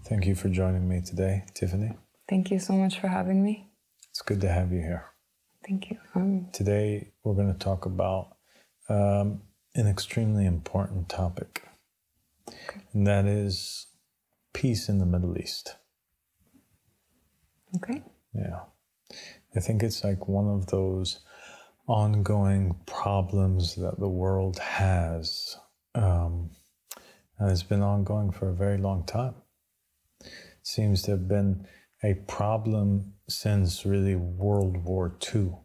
Thank you for joining me today, Tiffany. Thank you so much for having me. It's good to have you here. Thank you. Today, we're going to talk about an extremely important topic, and that is peace in the Middle East. Okay. Yeah. I think it's like one of those ongoing problems that the world has, and it's been ongoing for a very long time. It seems to have been a problem since really World War II.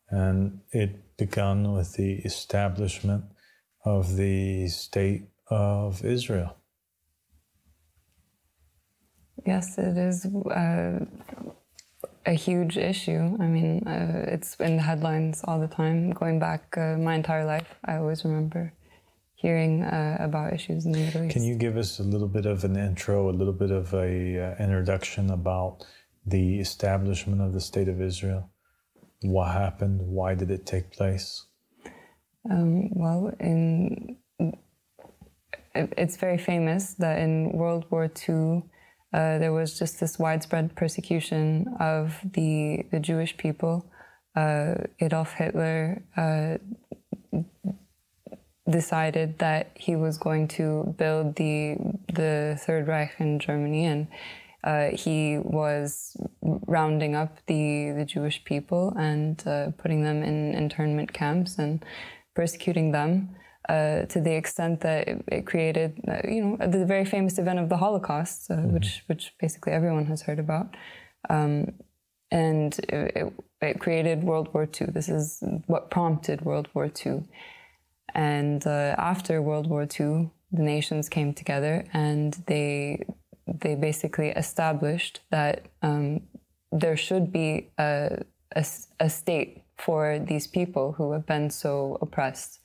And it began with the establishment of the State of Israel. Yes, it is a huge issue. I mean, it's in the headlines all the time. Going back my entire life, I always remember hearing about issues in the Middle East. Can you give us a little bit of an intro, a little bit of a introduction about the establishment of the State of Israel? What happened? Why did it take place? It's very famous that in World War II, there was just this widespread persecution of the Jewish people. Adolf Hitler decided that he was going to build the Third Reich in Germany, and he was rounding up the Jewish people and putting them in internment camps and persecuting them to the extent that it created, the very famous event of the Holocaust, which basically everyone has heard about. And it created World War II. This is what prompted World War II. And after World War II, the nations came together and they basically established that there should be a state for these people who have been so oppressed.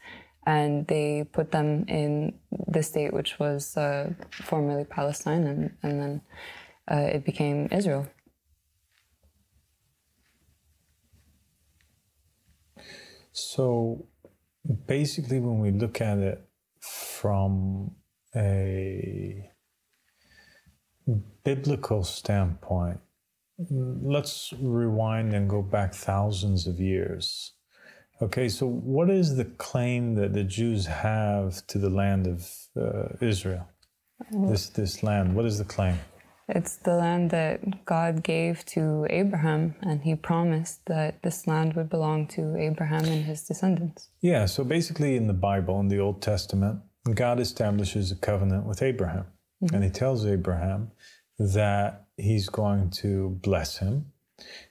And they put them in the state which was formerly Palestine, and then it became Israel. So basically, when we look at it from a biblical standpoint, let's rewind and go back thousands of years. Okay, so what is the claim that the Jews have to the land of Israel? This land, what is the claim? It's the land that God gave to Abraham, and he promised that this land would belong to Abraham and his descendants. Yeah, so basically in the Bible, in the Old Testament, God establishes a covenant with Abraham. Mm-hmm. And he tells Abraham that he's going to bless him,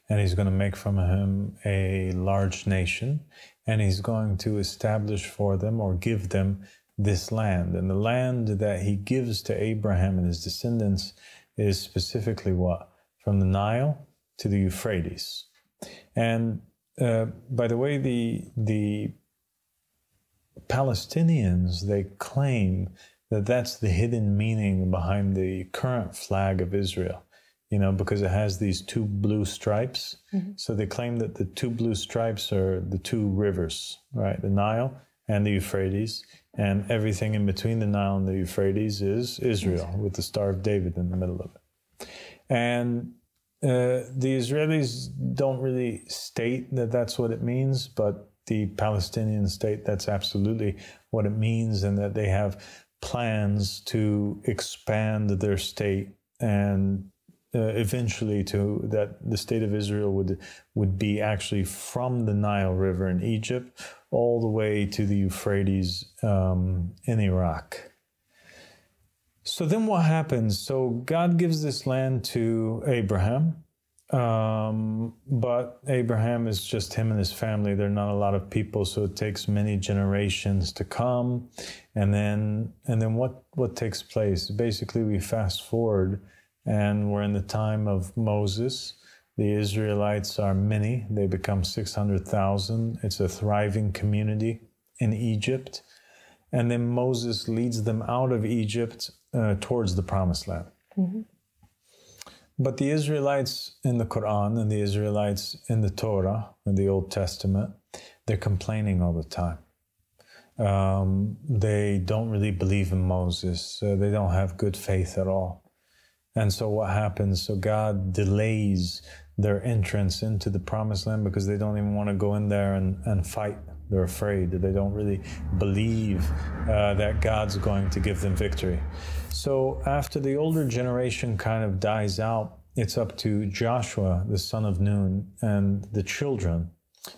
and he's going to make from him a large nation, and he's going to establish for them or give them this land. And the land that he gives to Abraham and his descendants is specifically what? From the Nile to the Euphrates. And by the way, the Palestinians, they claim that that's the hidden meaning behind the current flag of Israel. Because it has these two blue stripes. Mm-hmm. So they claim that the two blue stripes are the two rivers, right? The Nile and the Euphrates. And everything in between the Nile and the Euphrates is Israel, with the Star of David in the middle of it. And the Israelis don't really state that that's what it means, but the Palestinian state, that's absolutely what it means, and that they have plans to expand their state and eventually to that the state of Israel would be actually from the Nile River in Egypt all the way to the Euphrates in Iraq. So then what happens? So God gives this land to Abraham, but Abraham is just him and his family. There are not a lot of people, so it takes many generations to come. And then what takes place? Basically, we fast forward, and we're in the time of Moses. The Israelites are many. They become 600,000. It's a thriving community in Egypt. And then Moses leads them out of Egypt towards the Promised Land. Mm-hmm. But the Israelites in the Quran and the Israelites in the Torah, in the Old Testament, they're complaining all the time. They don't really believe in Moses. They don't have good faith at all. And so what happens? So God delays their entrance into the promised land because they don't even want to go in there and fight. They're afraid. They don't really believe that God's going to give them victory. So after the older generation kind of dies out, it's up to Joshua, the son of Nun, and the children,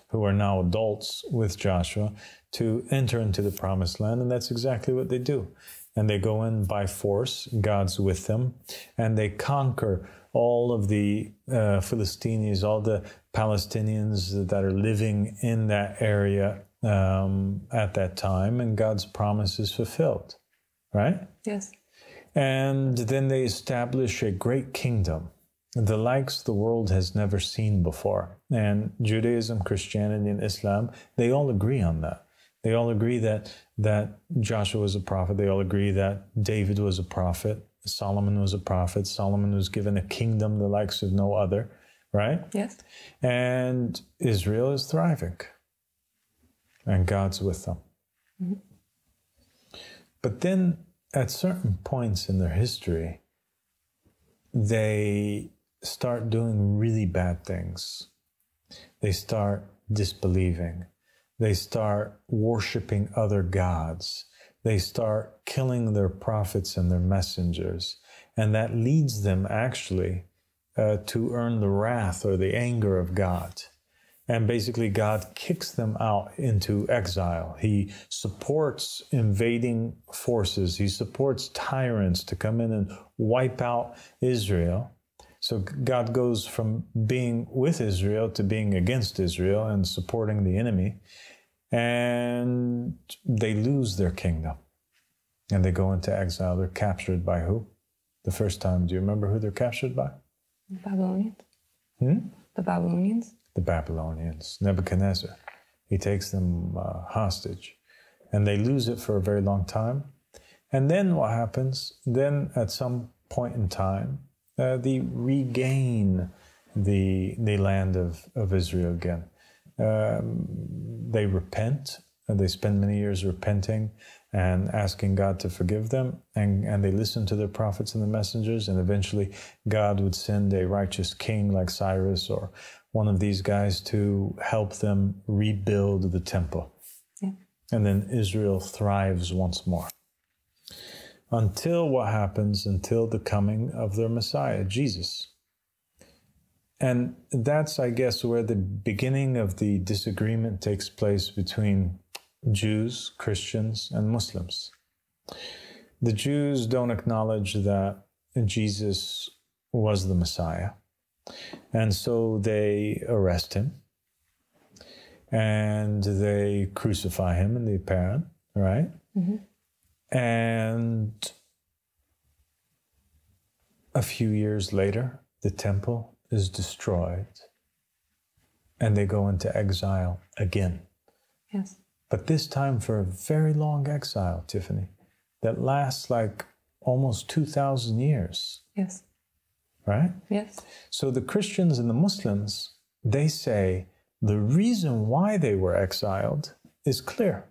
who are now adults with Joshua, to enter into the promised land. And that's exactly what they do. And they go in by force. God's with them. And they conquer all of the Philistines, all the Palestinians that are living in that area at that time. And God's promise is fulfilled. Right? Yes. And then they establish a great kingdom, the likes the world has never seen before. And Judaism, Christianity, and Islam, they all agree on that. They all agree that Joshua was a prophet. They all agree that David was a prophet. Solomon was a prophet. Solomon was given a kingdom the likes of no other, right? Yes. And Israel is thriving. And God's with them. Mm-hmm. But then at certain points in their history, they start doing really bad things. They start disbelieving. They start worshiping other gods. They start killing their prophets and their messengers. And that leads them actually to earn the wrath or the anger of God. And basically God kicks them out into exile. He supports invading forces. He supports tyrants to come in and wipe out Israel. So God goes from being with Israel to being against Israel and supporting the enemy. And they lose their kingdom. And they go into exile. They're captured by who? The first time. Do you remember who they're captured by? The Babylonians. The Babylonians. The Babylonians. Nebuchadnezzar. He takes them hostage. And they lose it for a very long time. And then what happens? Then at some point in time, they regain the land of Israel again. They repent, and they spend many years repenting and asking God to forgive them, and they listen to their prophets and the messengers, and eventually God would send a righteous king like Cyrus or one of these guys to help them rebuild the temple. Yeah. And then Israel thrives once more. Until what happens? Until the coming of their Messiah, Jesus. And that's, I guess, where the beginning of the disagreement takes place between Jews, Christians, and Muslims. The Jews don't acknowledge that Jesus was the Messiah. And so they arrest him. And they crucify him in the apparent, right? Mm-hmm. And a few years later, the temple is destroyed and they go into exile again. Yes. But this time for a very long exile, Tiffany, that lasts like almost 2,000 years. Yes. Right? Yes. So the Christians and the Muslims, they say the reason why they were exiled is clear.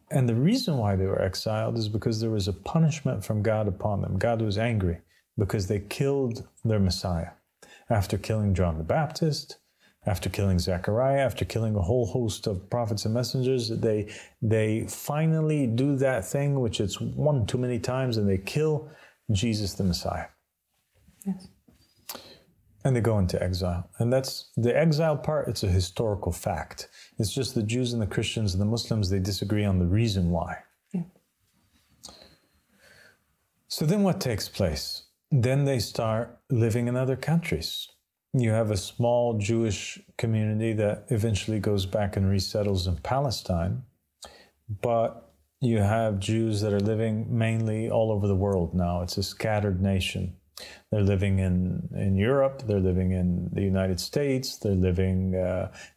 And the reason why they were exiled is because there was a punishment from God upon them. God was angry because they killed their Messiah. After killing John the Baptist, after killing Zechariah, after killing a whole host of prophets and messengers, they finally do that thing, which it's one too many times, and they kill Jesus the Messiah. Yes. And they go into exile. And that's the exile part, it's a historical fact. It's just the Jews and the Christians and the Muslims, they disagree on the reason why. Yeah. So then what takes place? Then they start living in other countries. You have a small Jewish community that eventually goes back and resettles in Palestine. But you have Jews that are living mainly all over the world now. It's a scattered nation. They're living in Europe, they're living in the United States, they're living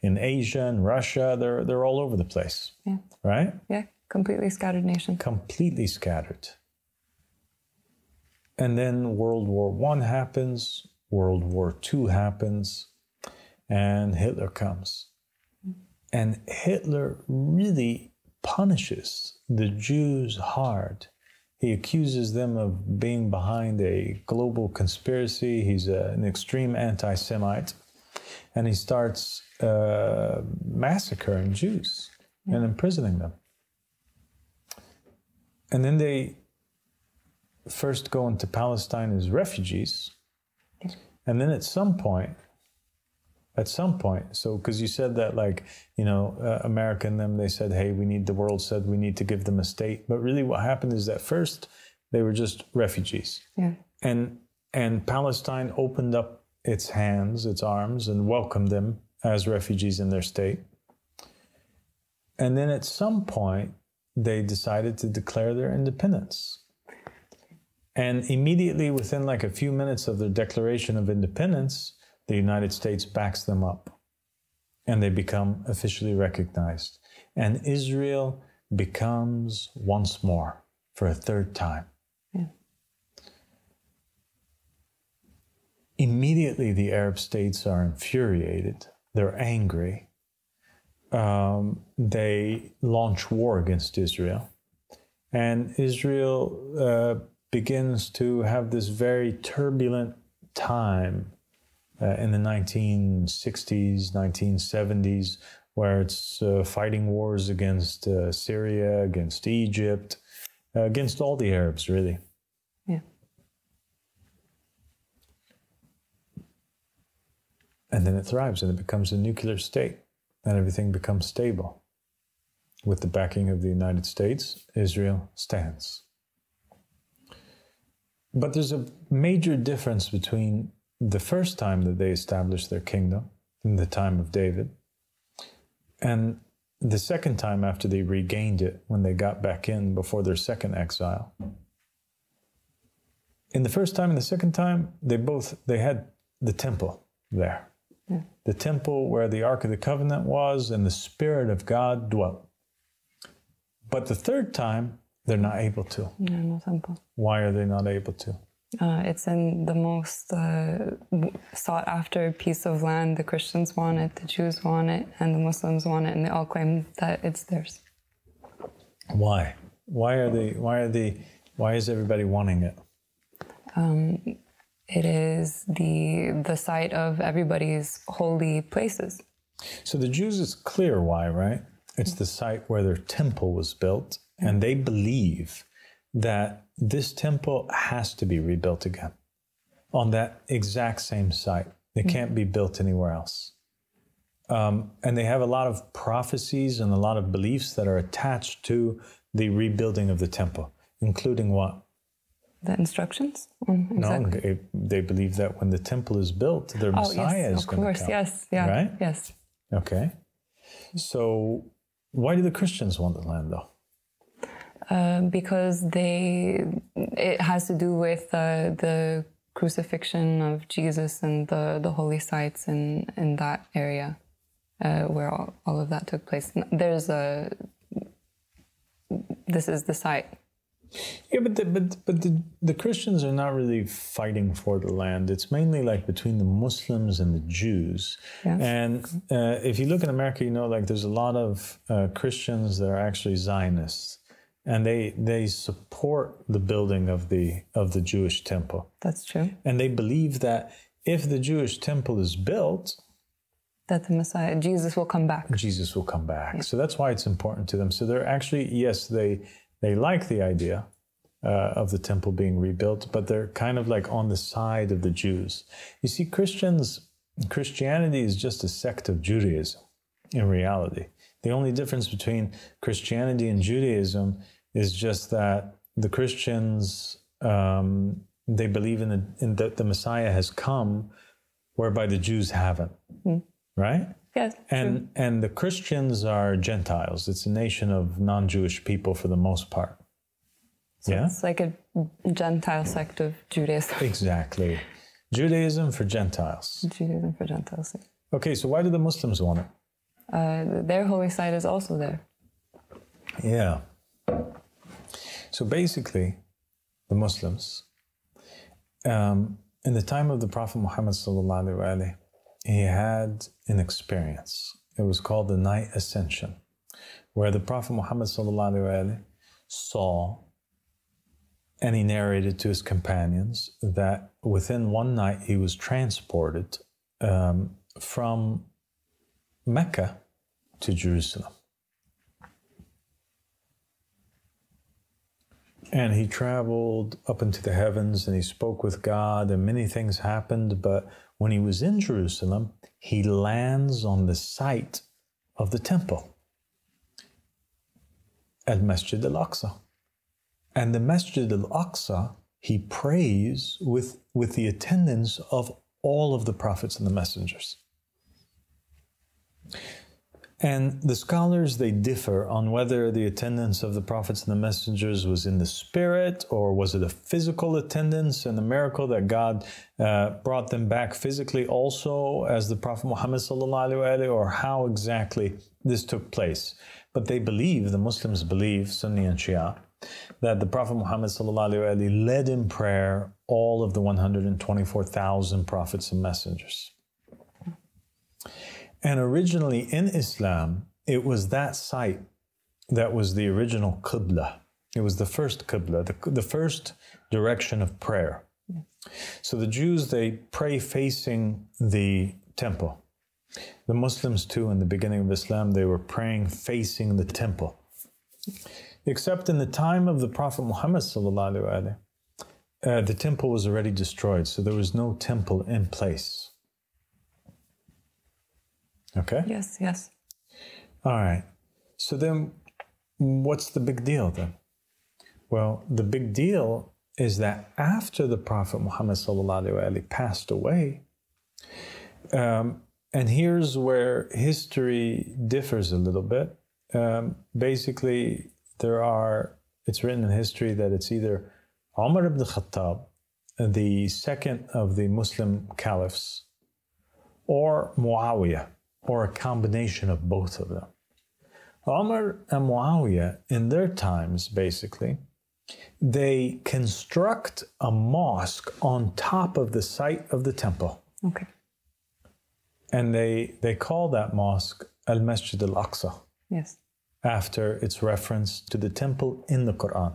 in Asia and Russia, they're all over the place. Yeah. Right? Yeah, completely scattered nation. Completely scattered. And then World War I happens, World War II happens, and Hitler comes. And Hitler really punishes the Jews hard He accuses them of being behind a global conspiracy. He's an extreme anti-Semite. And he starts massacring Jews and imprisoning them. And then they first go into Palestine as refugees. And then at some point, so because you said that, like, you know, America and them, they said, hey, the world said we need to give them a state. But really what happened is that first they were just refugees. Yeah. And Palestine opened up its hands, its arms, and welcomed them as refugees in their state. And then at some point, they decided to declare their independence. And immediately within like a few minutes of their declaration of independence, the United States backs them up and they become officially recognized. And Israel becomes once more, for a third time. Yeah. Immediately the Arab states are infuriated. They're angry. They launch war against Israel. And Israel begins to have this very turbulent time in the 1960s, 1970s, where it's fighting wars against Syria, against Egypt, against all the Arabs, really. Yeah. And then it thrives and it becomes a nuclear state and everything becomes stable. With the backing of the United States, Israel stands. But there's a major difference between the first time that they established their kingdom, in the time of David, and the second time after they regained it, when they got back in before their second exile. In the first time and the second time, they had the temple there. Yeah. The temple where the Ark of the Covenant was and the Spirit of God dwelt. But the third time, they're not able to. No temple. Why are they not able to? It's in the most sought after piece of land. The Christians want it, the Jews want it, and the Muslims want it, and they all claim that it's theirs. Why? Why is everybody wanting it? It is the site of everybody's holy places. So the Jews, it's clear why, right? It's the site where their temple was built, and they believe that this temple has to be rebuilt again on that exact same site. It can't be built anywhere else. And they have a lot of prophecies and a lot of beliefs that are attached to the rebuilding of the temple, including what? The instructions? Exactly. No, they believe that when the temple is built, their Messiah is going to come. Yes, yeah. Right? Yes. Okay. So why do the Christians want the land, though? Because it has to do with the crucifixion of Jesus and the holy sites in that area where all of that took place. This is the site. Yeah, but the Christians are not really fighting for the land. It's mainly like between the Muslims and the Jews. Yes. And if you look in America, you know, like there's a lot of Christians that are actually Zionists. And they support the building of the Jewish temple. That's true. And they believe that if the Jewish temple is built, that the Messiah, Jesus, will come back. Jesus will come back. Yeah. So that's why it's important to them. So they're actually, yes, they like the idea of the temple being rebuilt, but they're kind of like on the side of the Jews. You see, Christianity is just a sect of Judaism in reality. The only difference between Christianity and Judaism is just that the Christians, they believe in that the Messiah has come, whereby the Jews haven't, right? Yes. And the Christians are Gentiles. It's a nation of non-Jewish people for the most part. So it's like a Gentile sect of Judaism. Exactly. Judaism for Gentiles. Judaism for Gentiles. Okay, so why do the Muslims want it? Their holy site is also there. Yeah. So basically, the Muslims, in the time of the Prophet Muhammad sallallahu alaihi wasallam, he had an experience. It was called the Night Ascension, where the Prophet Muhammad sallallahu alaihi wasallam saw And he narrated to his companions that within one night he was transported from Mecca to Jerusalem. And he traveled up into the heavens and he spoke with God and many things happened. But when he was in Jerusalem, he lands on the site of the temple, Al-Masjid al-Aqsa. And the Masjid al-Aqsa, he prays with the attendance of all of the prophets and the messengers. And the scholars, they differ on whether the attendance of the prophets and the messengers was in the spirit or was it a physical attendance and the miracle that God brought them back physically also as the Prophet Muhammad sallallahu alaihi wasallam, or how exactly this took place. But they believe, the Muslims believe, Sunni and Shia, that the Prophet Muhammad sallallahu alaihi wasallam led in prayer all of the 124,000 prophets and messengers. And originally in Islam, it was that site that was the original Qibla. It was the first Qibla, the first direction of prayer. Yes. So the Jews, they pray facing the temple. The Muslims too, in the beginning of Islam, they were praying facing the temple. Except in the time of the Prophet Muhammad sallallahu alaihi wasallam, the temple was already destroyed, so there was no temple in place. Okay? Yes, yes. All right. So then what's the big deal then? Well, the big deal is that after the Prophet Muhammad sallallahu alaihi wasallam passed away, and here's where history differs a little bit. Basically, it's written in history that it's either Umar ibn Khattab, the second of the Muslim caliphs, or Muawiyah, or a combination of both of them. Umar and Muawiyah, in their times, basically, they construct a mosque on top of the site of the temple. Okay. And they call that mosque Al-Masjid al-Aqsa. Yes. After its reference to the temple in the Quran.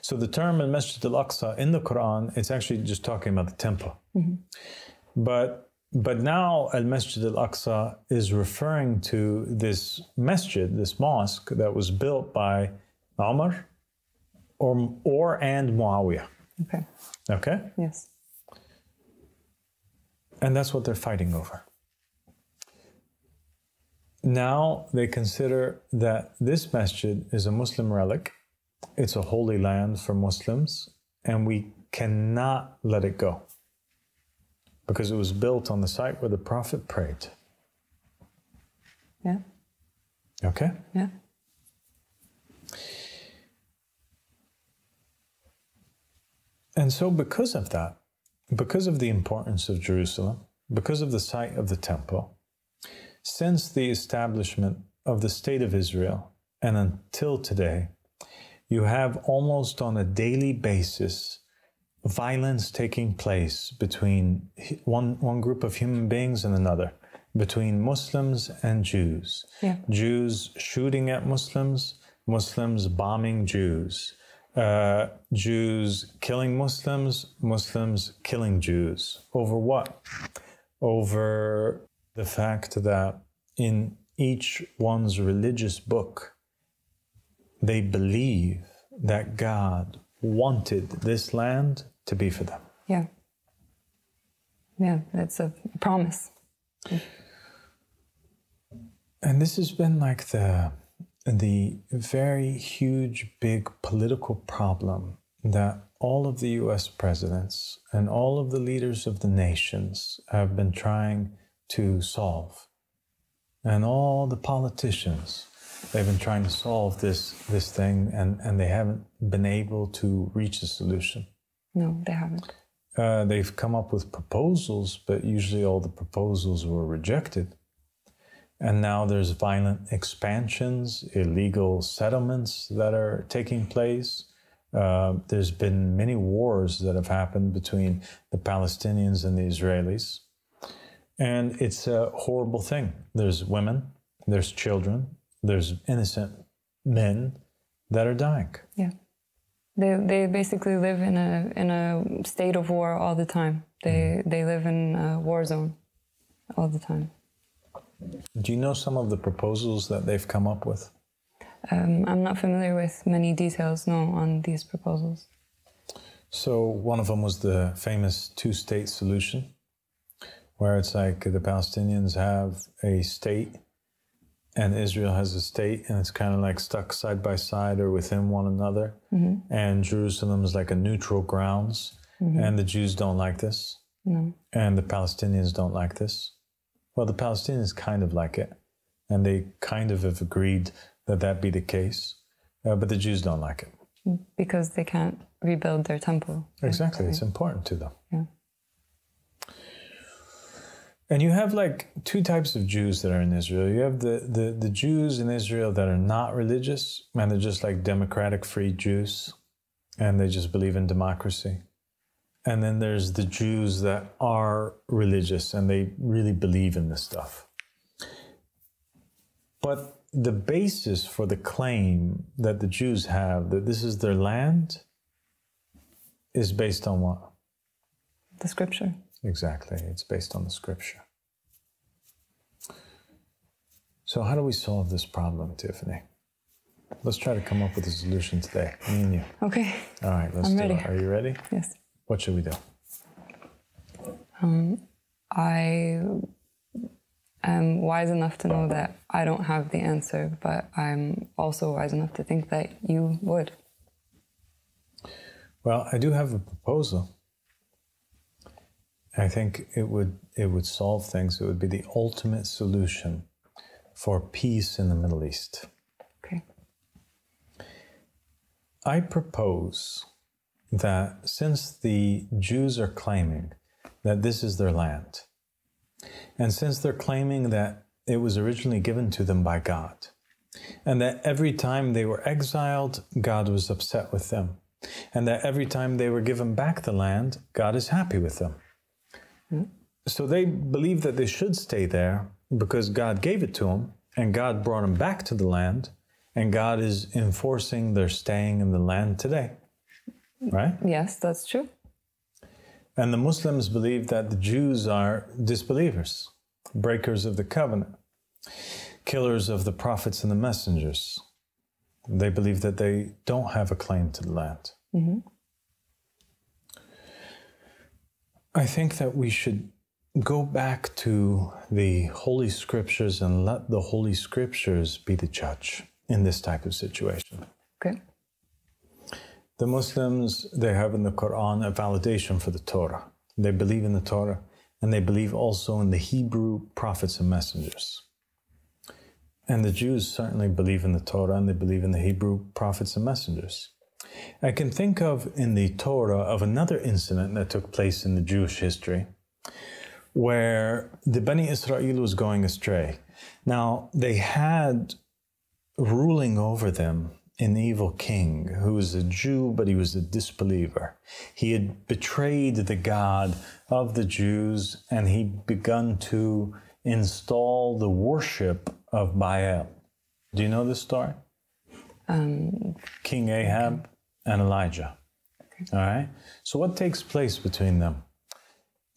So the term Al-Masjid al-Aqsa in the Quran, it's actually just talking about the temple. Mm-hmm. But now Al-Masjid al-Aqsa is referring to this masjid, this mosque that was built by Umar and Muawiyah. Okay. Okay? Yes. And that's what they're fighting over. Now they consider that this masjid is a Muslim relic. It's a holy land for Muslims, and we cannot let it go because it was built on the site where the Prophet prayed. Yeah. Okay? Yeah. And so because of that, because of the importance of Jerusalem, because of the site of the temple, since the establishment of the State of Israel and until today, you have almost on a daily basis violence taking place between one group of human beings and another, between Muslims and Jews. Yeah. Jews shooting at Muslims, Muslims bombing Jews, Jews killing Muslims, Muslims killing Jews. Over what? Over the fact that in each one's religious book, they believe that God wanted this land to be for them. Yeah. Yeah, that's a promise. And this has been like the very huge, big political problem that all of the US presidents and all of the leaders of the nations have been trying to solve. And all the politicians, they've been trying to solve this thing, and they haven't been able to reach a solution. No, they haven't. They've come up with proposals, but usually all the proposals were rejected. And now there's violent expansions, illegal settlements that are taking place. There's been many wars that have happened between the Palestinians and the Israelis. And it's a horrible thing. There's women, there's children, there's innocent men that are dying. Yeah. They basically live in a state of war all the time. They live in a war zone all the time. Do you know some of the proposals that they've come up with? I'm not familiar with many details, no, on these proposals. So one of them was the famous two-state solution, where it's like the Palestinians have a state and Israel has a state, and it's kind of like stuck side by side or within one another. And Jerusalem is like a neutral grounds, and the Jews don't like this, and the Palestinians don't like this. Well, the Palestinians kind of like it, and they kind of have agreed that that be the case, but the Jews don't like it. Because they can't rebuild their temple. Exactly, it's important to them. Yeah. And you have like two types of Jews that are in Israel. You have the Jews in Israel that are not religious, and they're just like democratic free Jews, and they just believe in democracy. And then there's the Jews that are religious and they really believe in this stuff. But the basis for the claim that the Jews have that this is their land is based on what? The scripture. Exactly. It's based on the scripture. So how do we solve this problem, Tiffany? Let's try to come up with a solution today, me and you. Okay. All right, let's I'm do ready. it. Are you ready? Yes. What should we do? I am wise enough to know that I don't have the answer, but I'm also wise enough to think that you would. Well, I do have a proposal. I think it would solve things. It would be the ultimate solution for peace in the Middle East. Okay. I propose that since the Jews are claiming that this is their land, and since they're claiming that it was originally given to them by God, and that every time they were exiled, God was upset with them, and that every time they were given back the land, God is happy with them. So they believe that they should stay there because God gave it to them, and God brought them back to the land, and God is enforcing their staying in the land today. Right? Yes, that's true. And the Muslims believe that the Jews are disbelievers, breakers of the covenant, killers of the prophets and the messengers. They believe that they don't have a claim to the land. I think that we should go back to the Holy Scriptures and let the Holy Scriptures be the judge in this type of situation. Okay. The Muslims, they have in the Quran a validation for the Torah. They believe in the Torah, and they believe also in the Hebrew prophets and messengers. And the Jews certainly believe in the Torah, and they believe in the Hebrew prophets and messengers. I can think of in the Torah of another incident that took place in the Jewish history, where the Bani Israel was going astray. Now, they had ruling over them an evil king who was a Jew, but he was a disbeliever. He had betrayed the God of the Jews, and he'd begun to install the worship of Baal. Do you know this story? King Ahab and Elijah. Okay. All right? So what takes place between them?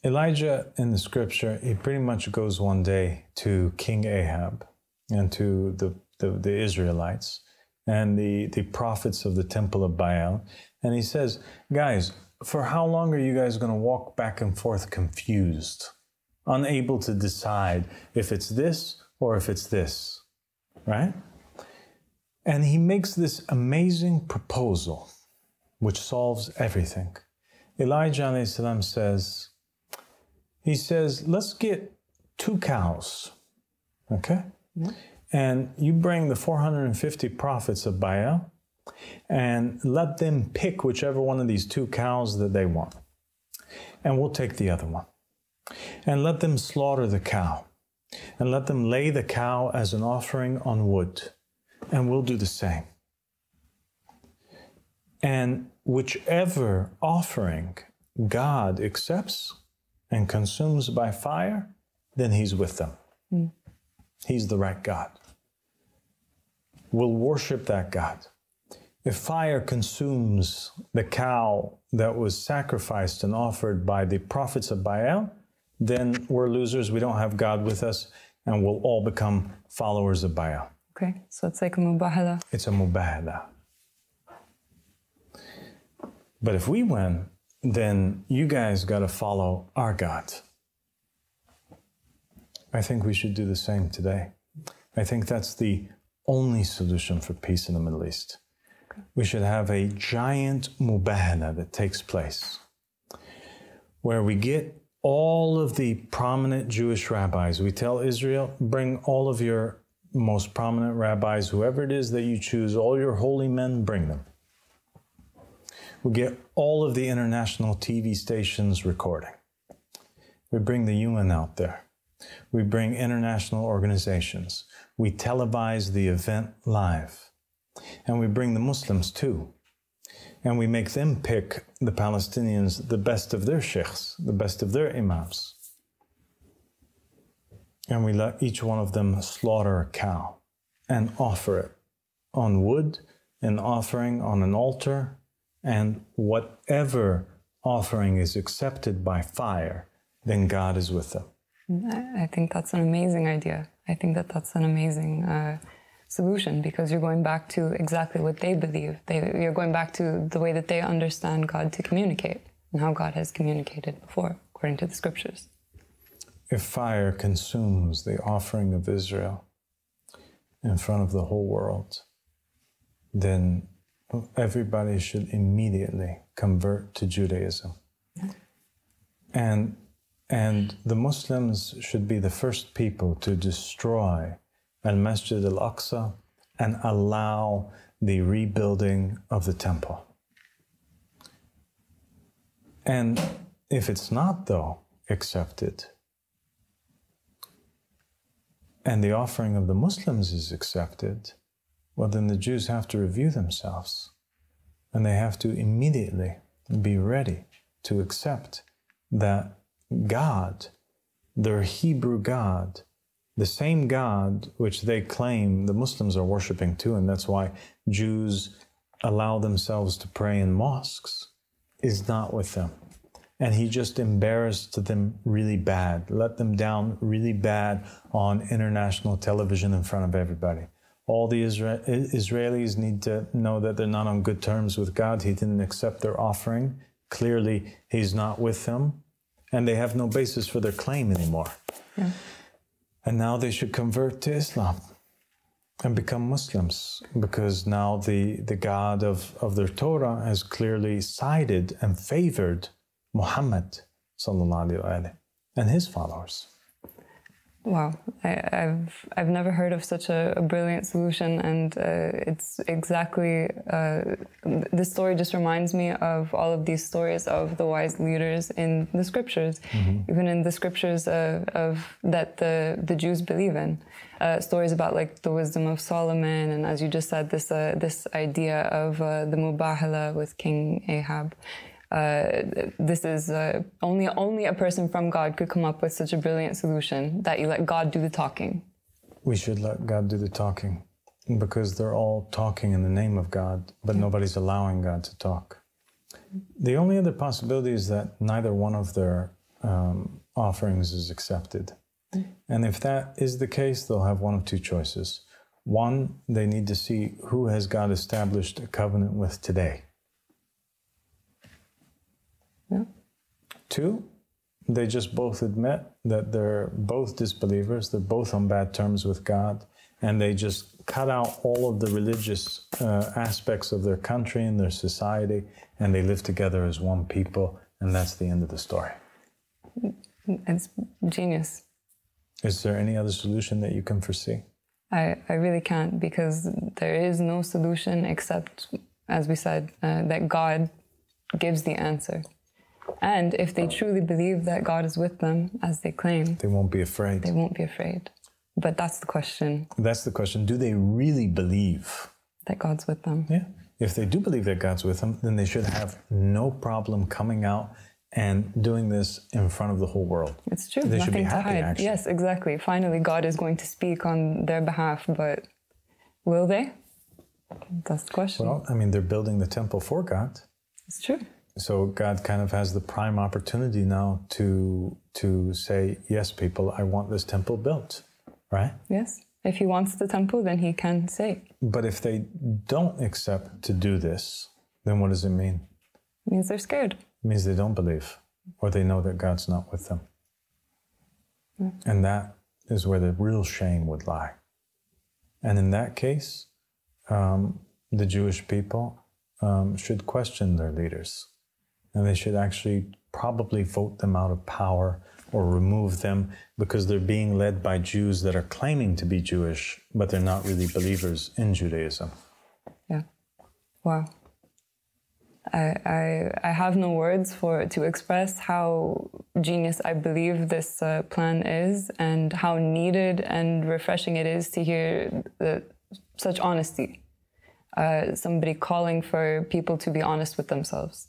Elijah in the scripture, he pretty much goes one day to King Ahab and to the Israelites and the prophets of the temple of Baal. And he says, guys, for how long are you guys going to walk back and forth confused, unable to decide if it's this or if it's this, right? And he makes this amazing proposal, which solves everything. Elijah alayhi salam says, let's get 2 cows, okay? Yeah. And you bring the 450 prophets of Baal and let them pick whichever one of these 2 cows that they want. And we'll take the other one. And let them slaughter the cow. And let them lay the cow as an offering on wood. And we'll do the same. And whichever offering God accepts and consumes by fire, then he's with them. He's the right God. We'll worship that God. If fire consumes the cow that was sacrificed and offered by the prophets of Baal, then we're losers, we don't have God with us, and we'll all become followers of Baal. Okay, so it's like a mubahala. It's a mubahala. But if we win, then you guys got to follow our God. I think we should do the same today. I think that's the only solution for peace in the Middle East. We should have a giant mubahala that takes place where we get all of the prominent Jewish rabbis. We tell Israel, bring all of your most prominent rabbis, whoever it is that you choose, all your holy men, bring them. We get all of the international TV stations recording. We bring the UN out there. We bring international organizations. We televise the event live. And we bring the Muslims too. And we make them pick the Palestinians, the best of their sheikhs, the best of their imams. And we let each one of them slaughter a cow and offer it on wood, an offering on an altar, and whatever offering is accepted by fire, then God is with them. I think that's an amazing idea. I think that that's an amazing solution, because you're going back to exactly what they believe. You're going back to the way that they understand God to communicate and how God has communicated before, according to the scriptures. If fire consumes the offering of Israel in front of the whole world, then everybody should immediately convert to Judaism. And the Muslims should be the first people to destroy Al-Masjid al-Aqsa and allow the rebuilding of the temple. And if it's not, though, accepted, and the offering of the Muslims is accepted, well, then the Jews have to review themselves. And they have to immediately be ready to accept that God, their Hebrew God, the same God which they claim the Muslims are worshiping too, and that's why Jews allow themselves to pray in mosques, is not with them. And he just embarrassed them really bad, let them down really bad on international television in front of everybody. All the Israelis need to know that they're not on good terms with God. He didn't accept their offering. Clearly, he's not with them. And they have no basis for their claim anymore. Yeah. And now they should convert to Islam and become Muslims, because now the God of their Torah has clearly sided and favored Muhammad sallallahu alaihi wasallam and his followers. Wow, I've never heard of such a brilliant solution, and it's exactly, this story just reminds me of all of these stories of the wise leaders in the scriptures, even in the scriptures of that the Jews believe in. Stories about like the wisdom of Solomon, and as you just said, this idea of the mubahala with King Ahab. This is only a person from God could come up with such a brilliant solution, that you let God do the talking. We should let God do the talking, because they're all talking in the name of God, but nobody's allowing God to talk. The only other possibility is that neither one of their offerings is accepted. And if that is the case, they'll have one of two choices. One, they need to see who has God established a covenant with today. Yeah. Two, they just both admit that they're both disbelievers, they're both on bad terms with God, and they just cut out all of the religious aspects of their country and their society, and they live together as one people, and that's the end of the story. It's genius. Is there any other solution that you can foresee? I really can't, because there is no solution except, as we said, that God gives the answer. And if they truly believe that God is with them, as they claim, they won't be afraid. They won't be afraid. But that's the question. That's the question. Do they really believe that God's with them? Yeah. If they do believe that God's with them, then they should have no problem coming out and doing this in front of the whole world. It's true. They should be happy, actually. Yes, exactly. Finally, God is going to speak on their behalf, but will they? That's the question. Well, I mean, they're building the temple for God. It's true. So God kind of has the prime opportunity now to say, yes, people, I want this temple built, right? Yes. If he wants the temple, then he can say. But if they don't accept to do this, then what does it mean? It means they're scared. It means they don't believe, or they know that God's not with them. And that is where the real shame would lie. And in that case, the Jewish people should question their leaders. And they should actually probably vote them out of power or remove them because they're being led by Jews that are claiming to be Jewish, but they're not really believers in Judaism. Yeah. Wow. I have no words to express how genius I believe this plan is and how needed and refreshing it is to hear such honesty. Somebody calling for people to be honest with themselves.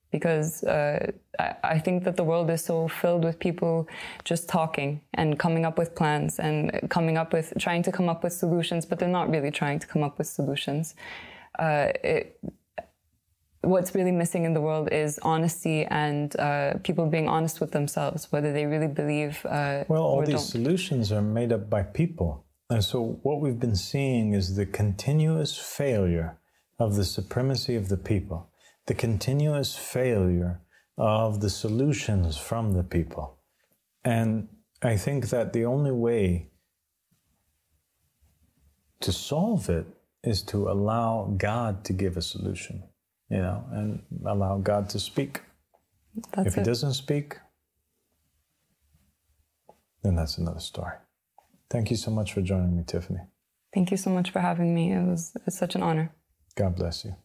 Because I think that the world is so filled with people just talking and coming up with plans and trying to come up with solutions, but they're not really trying to come up with solutions. What's really missing in the world is honesty and people being honest with themselves, whether they really believe well, all these solutions are made up by people. And so what we've been seeing is the continuous failure of the supremacy of the people, the continuous failure of the solutions from the people. And I think that the only way to solve it is to allow God to give a solution. And allow God to speak. If he doesn't speak, then that's another story. Thank you so much for joining me, Tiffany. Thank you so much for having me. It's such an honor. God bless you.